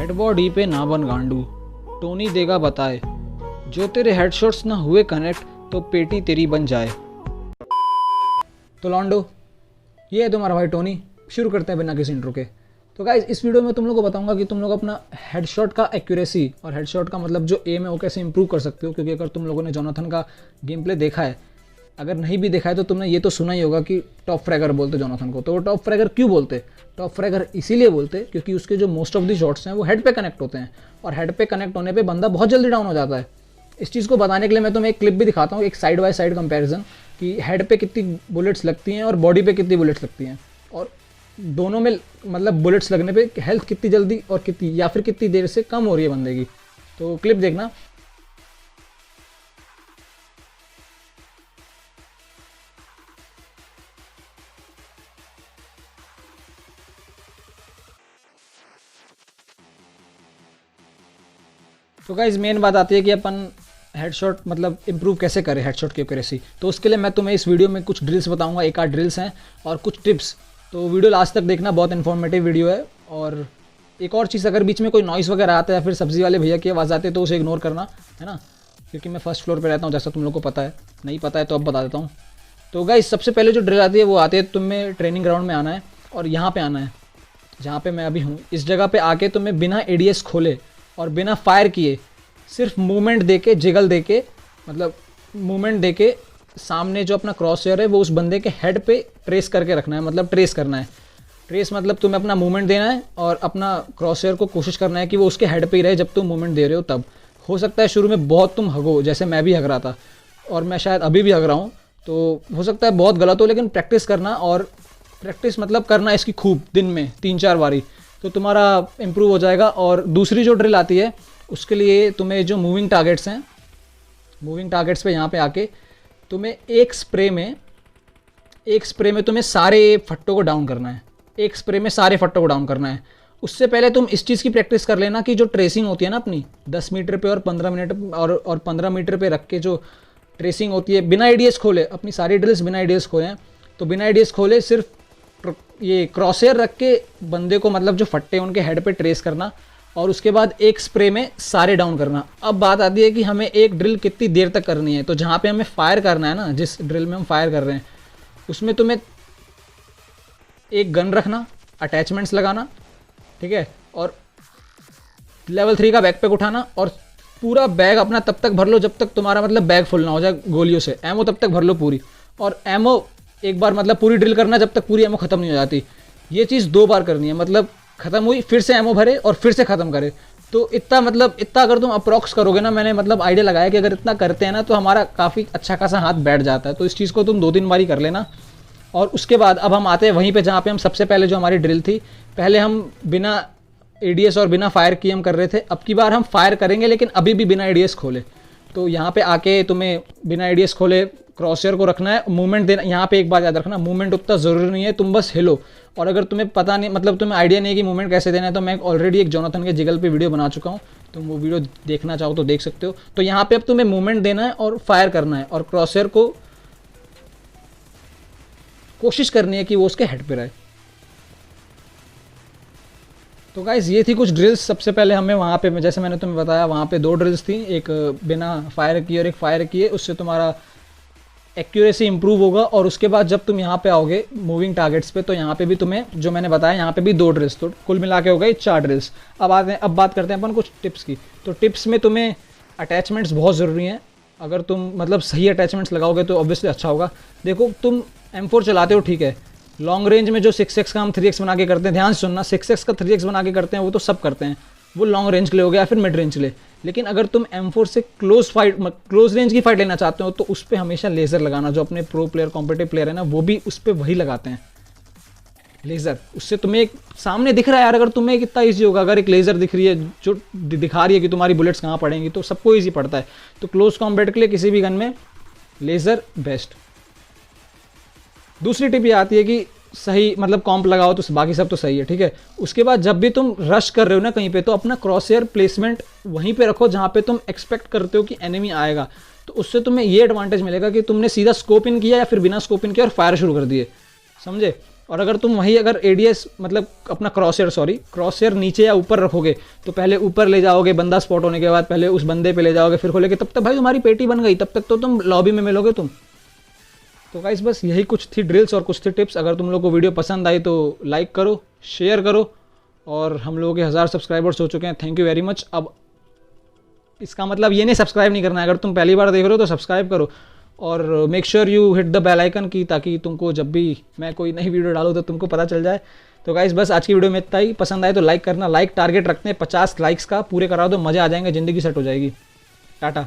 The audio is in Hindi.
हेड बॉडी पे ना बन गांडू, टोनी देगा बताए, जो तेरे हेडशॉट्स ना हुए कनेक्ट तो पेटी तेरी बन जाए। तो लॉन्डो, ये है तुम्हारा भाई टोनी। शुरू करते हैं बिना किसी इंट्रो के। तो गाइज, इस वीडियो में तुम लोग को बताऊंगा कि तुम लोग अपना हेडशॉट का एक्यूरेसी और हेडशॉट का मतलब जो एम है वो कैसे इंप्रूव कर सकते हो। क्योंकि अगर तुम लोगों ने जोनाथन का गेम प्ले देखा है, अगर नहीं भी देखा है तो तुमने ये तो सुना ही होगा कि टॉप फ्रैगर बोलते जोनाथन को। तो वो टॉप फ्रैगर क्यों बोलते? टॉप फ्रैगर इसीलिए बोलते क्योंकि उसके जो मोस्ट ऑफ दी शॉट्स हैं वो हेड पे कनेक्ट होते हैं, और हेड पे कनेक्ट होने पे बंदा बहुत जल्दी डाउन हो जाता है। इस चीज़ को बताने के लिए मैं तुम्हें एक क्लिप भी दिखाता हूँ, एक साइड बाय साइड कंपैरिजन कि हेड पे कितनी बुलेट्स लगती हैं और बॉडी पे कितनी बुलेट्स लगती हैं, और दोनों में मतलब बुलेट्स लगने पे हेल्थ कितनी जल्दी और कितनी या फिर कितनी देर से कम हो रही है बंदे की। तो क्लिप देखना। तो गाइज, मेन बात आती है कि अपन हेडशॉट मतलब इंप्रूव कैसे करें हेडशॉट की एक्यूरेसी। तो उसके लिए मैं तुम्हें इस वीडियो में कुछ ड्रिल्स बताऊंगा, एक आध ड्रिल्स हैं और कुछ टिप्स। तो वीडियो लास्ट तक देखना, बहुत इन्फॉर्मेटिव वीडियो है। और एक और चीज़, अगर बीच में कोई नॉइस वगैरह आता है या फिर सब्जी वाले भैया की आवाज़ आती है तो उसे इग्नोर करना, है ना, क्योंकि मैं फर्स्ट फ्लोर पर रहता हूँ, जैसा तुम लोग को पता है। नहीं पता है तो अब बता देता हूँ। तो गाइज, सबसे पहले जो ड्रिल आती है वो आती है, तुम्हें ट्रेनिंग ग्राउंड में आना है और यहाँ पर आना है जहाँ पर मैं अभी हूँ। इस जगह पर आके तुम्हें बिना एडीएस खोले और बिना फायर किए सिर्फ मूवमेंट देके, जिगल देके, मतलब मूवमेंट देके सामने जो अपना क्रॉस हेयर है वो उस बंदे के हेड पे ट्रेस करके रखना है, मतलब ट्रेस करना है। ट्रेस मतलब तुम्हें अपना मूवमेंट देना है और अपना क्रॉस हेयर को कोशिश करना है कि वो उसके हेड पे ही रहे जब तुम मूवमेंट दे रहे हो। तब हो सकता है शुरू में बहुत तुम हगो, जैसे मैं भी हग रहा था और मैं शायद अभी भी हग रहा हूँ, तो हो सकता है बहुत गलत हो, लेकिन प्रैक्टिस करना, और प्रैक्टिस मतलब करना इसकी खूब, दिन में 3-4 बारी, तो तुम्हारा इम्प्रूव हो जाएगा। और दूसरी जो ड्रिल आती है उसके लिए तुम्हें जो मूविंग टारगेट्स हैं, मूविंग टारगेट्स पे यहाँ पे आके तुम्हें एक स्प्रे में तुम्हें सारे फट्टों को डाउन करना है। एक स्प्रे में सारे फट्टों को डाउन करना है। उससे पहले तुम इस चीज़ की प्रैक्टिस कर लेना कि जो ट्रेसिंग होती है ना अपनी 10 मीटर पे और 15 मिनट और 15 मीटर पे रख के जो ट्रेसिंग होती है बिना एडीएस खोले, अपनी सारी ड्रिल्स बिना एडीएस खोले हैं, तो बिना एडीएस खोले सिर्फ ये क्रॉसहेयर रख के बंदे को मतलब जो फट्टे उनके हेड पे ट्रेस करना, और उसके बाद एक स्प्रे में सारे डाउन करना। अब बात आती है कि हमें एक ड्रिल कितनी देर तक करनी है। तो जहाँ पे हमें फायर करना है ना, जिस ड्रिल में हम फायर कर रहे हैं उसमें तुम्हें एक गन रखना, अटैचमेंट्स लगाना, ठीक है, और लेवल 3 का बैकपैक उठाना, और पूरा बैग अपना तब तक भर लो जब तक तुम्हारा मतलब बैग फुल ना हो जाए गोलियों से। एमओ तब तक भर लो पूरी, और एमओ एक बार मतलब पूरी ड्रिल करना जब तक पूरी एमओ खत्म नहीं हो जाती। ये चीज़ 2 बार करनी है, मतलब खत्म हुई फिर से एमओ भरे और फिर से खत्म करे। तो इतना मतलब इतना अगर तुम अप्रॉक्स करोगे ना, मैंने मतलब आइडिया लगाया कि अगर इतना करते हैं ना तो हमारा काफ़ी अच्छा खासा हाथ बैठ जाता है। तो इस चीज़ को तुम 2-3 बारी कर लेना। और उसके बाद अब हम आते हैं वहीं पे जहाँ पे हम सबसे पहले जो हमारी ड्रिल थी, पहले हम बिना एडीएस और बिना फायर किए हम कर रहे थे। अब की बार हम फायर करेंगे लेकिन अभी भी बिना एडीएस खोले। तो यहाँ पे आके तुम्हें बिना एडीएस खोले क्रॉसहेयर को रखना है, मूवमेंट देना। यहाँ पे एक बात याद रखना, मूवमेंट उतना ज़रूरी नहीं है, तुम बस हिलो। और अगर तुम्हें पता नहीं, मतलब तुम्हें आइडिया नहीं है कि मूवमेंट कैसे देना है, तो मैं ऑलरेडी एक जोनाथन के जिगल पे वीडियो बना चुका हूँ, तुम वो वीडियो देखना चाहो तो देख सकते हो। तो यहाँ पे अब तुम्हें मूवमेंट देना है और फायर करना है, और क्रॉसहेयर को कोशिश करनी है कि वो उसके हेड पे रहे। तो गाइज, ये थी कुछ ड्रिल्स। सबसे पहले हमें वहाँ पे, जैसे मैंने तुम्हें बताया, वहाँ पे 2 ड्रिल्स थी, एक बिना फायर किए और एक फायर किए। उससे तुम्हारा एक्यूरेसी इंप्रूव होगा। और उसके बाद जब तुम यहाँ पे आओगे मूविंग टारगेट्स पे, तो यहाँ पे भी तुम्हें जो मैंने बताया, यहाँ पे भी 2 ड्रिल्स, तो कुल मिला के हो गए 4 ड्रिल्स। अब बात करते हैं अपन कुछ टिप्स की। तो टिप्स में तुम्हें अटैचमेंट्स बहुत ज़रूरी हैं। अगर तुम मतलब सही अटैचमेंट्स लगाओगे तो ऑब्वियसली अच्छा होगा। देखो, तुम M4 चलाते हो, ठीक है, लॉन्ग रेंज में जो 6x का हम 3x बना के करते हैं, ध्यान से सुनना, 6x का 3x बना के करते हैं वो तो सब करते हैं, वो लॉन्ग रेंज के लिए हो गया या फिर मिड रेंज के लिए। लेकिन अगर तुम M4 से क्लोज रेंज की फाइट लेना चाहते हो तो उस पर हमेशा लेज़र लगाना। जो अपने प्रो प्लेयर, कॉम्पिटिटिव प्लेयर है ना, वो भी उस पर वही लगाते हैं, लेज़र। उससे तुम्हें एक सामने दिख रहा है यार, अगर तुम्हें कितना ईजी होगा, अगर एक लेज़र दिख रही है जो दिखा रही है कि तुम्हारी बुलेट्स कहाँ पड़ेंगी, तो सबको ईजी पड़ता है। तो क्लोज कॉम्बैट के लिए किसी भी गन में लेज़र बेस्ट। दूसरी टिप ये आती है कि सही मतलब कॉम्प लगाओ, तो बाकी सब तो सही है, ठीक है। उसके बाद जब भी तुम रश कर रहे हो ना कहीं पे, तो अपना क्रॉसहेयर प्लेसमेंट वहीं पे रखो जहाँ पे तुम एक्सपेक्ट करते हो कि एनिमी आएगा। तो उससे तुम्हें ये एडवांटेज मिलेगा कि तुमने सीधा स्कोप इन किया या फिर बिना स्कोप इन किया और फायर शुरू कर दिए, समझे। और अगर तुम वही अगर एडीएस मतलब अपना क्रॉसहेयर नीचे या ऊपर रखोगे तो पहले ऊपर ले जाओगे, बंदा स्पॉट होने के बाद पहले उस बंदे पे ले जाओगे, फिर खोलेगे, तब तक भाई तुम्हारी पेटी बन गई, तब तक तो तुम लॉबी में मिलोगे तुम। तो गाइस बस यही कुछ थी ड्रिल्स और कुछ थी टिप्स। अगर तुम लोग को वीडियो पसंद आई तो लाइक करो, शेयर करो, और हम लोगों के 1000 सब्सक्राइबर्स हो चुके हैं, थैंक यू वेरी मच। अब इसका मतलब ये नहीं सब्सक्राइब नहीं करना है, अगर तुम पहली बार देख रहे हो तो सब्सक्राइब करो और make sure you hit the bell icon की, ताकि तुमको जब भी मैं कोई नई वीडियो डालूँ तो तुमको पता चल जाए। तो गाइस बस आज की वीडियो में इतना ही, पसंद आए तो लाइक करना। लाइक टारगेट रखते हैं 50 लाइक्स का, पूरे करा दो, मज़े आ जाएंगे, ज़िंदगी सेट हो जाएगी। टाटा।